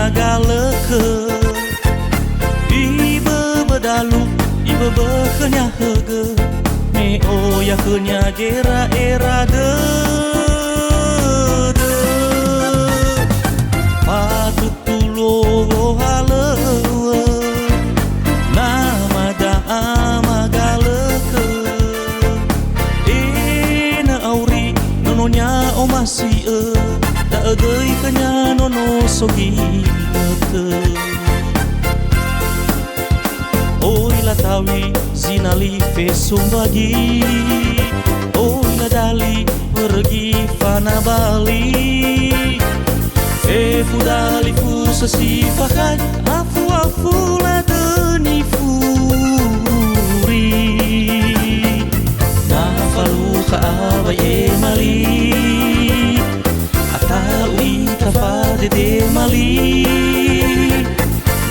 nagaleke ibe bedalu ibe bekenya hege me oya kenya gera era de patut tulo halewe nama da amagaleke ina auri nononya o masih da agei kenya nono sogi ke oi la tawi zinali fesum bagi oi la dali pergi fana bali fudali fu sesi fakai afu la deni furi na falu ka abai emali de mali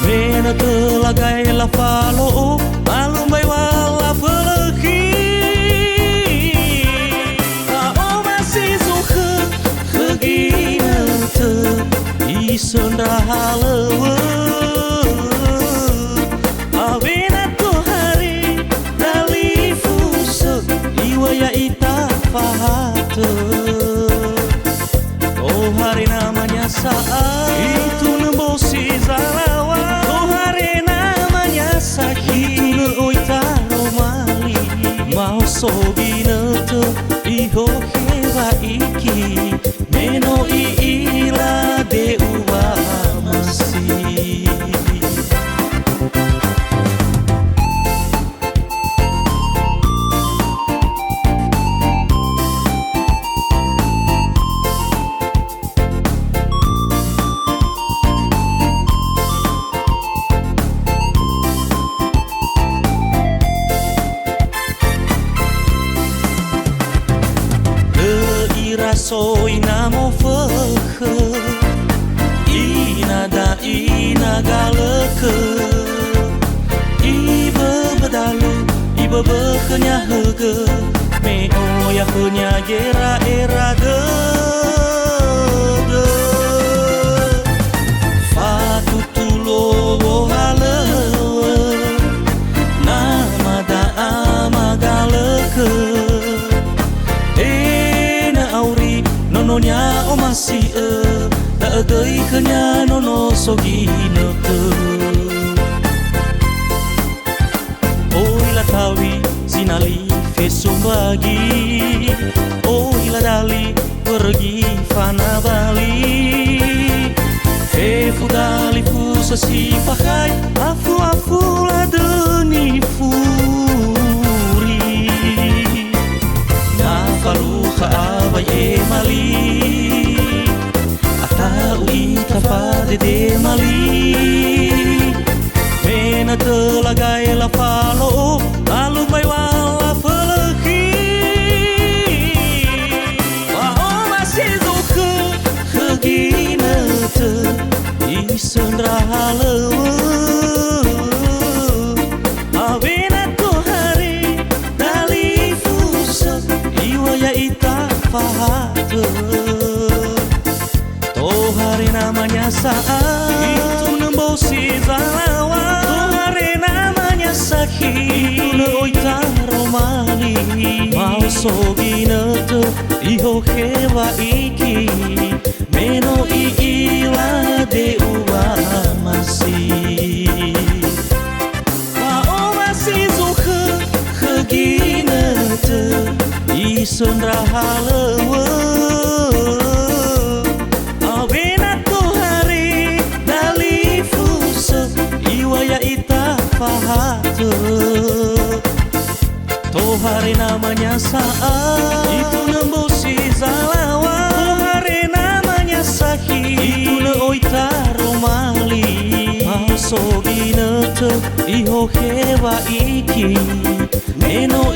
mena telagai la falo malumbai wala peleki o masih zuke kegina te isondra halewe awena tu hari dali fuse iwaya ita fahate hari namanya saat itu nembosi zalawa hari namanya sakit itu oita romali mau sobi nete iho hewa iki meno ila de uwa masih soi namo feke ina galeke ibe bedalu ibe bekenya hege me oya kenya gera era de fatutulo halewe nama da amagaleke nononya o masih da agei kenya nono sogi neke oi la tawi zinali fesum bagi oi la dali pergi fana bali fudali fu sesi pakai afu la deni furi na falu ka abai emali atau ita fade de mali mena telagai la falo malumbai wala peleki wa o masih zuke kegina te isondra halewe awena tu hari dali fusa iwaya ita fahate oh hari namanya saat itu nembosi zalawa oh hari namanya sakit itu ne oita romali mau sogi nete iho hewa iki meno ila de uwa masih o masih zuke kegina te isondra halewe awena tu hari dali fuse iwaya ita fahate to hari namanya saat itu nembosi zalawa to hari namanya sakit itu ne oita romali mau sogi nete iho hewa iki meno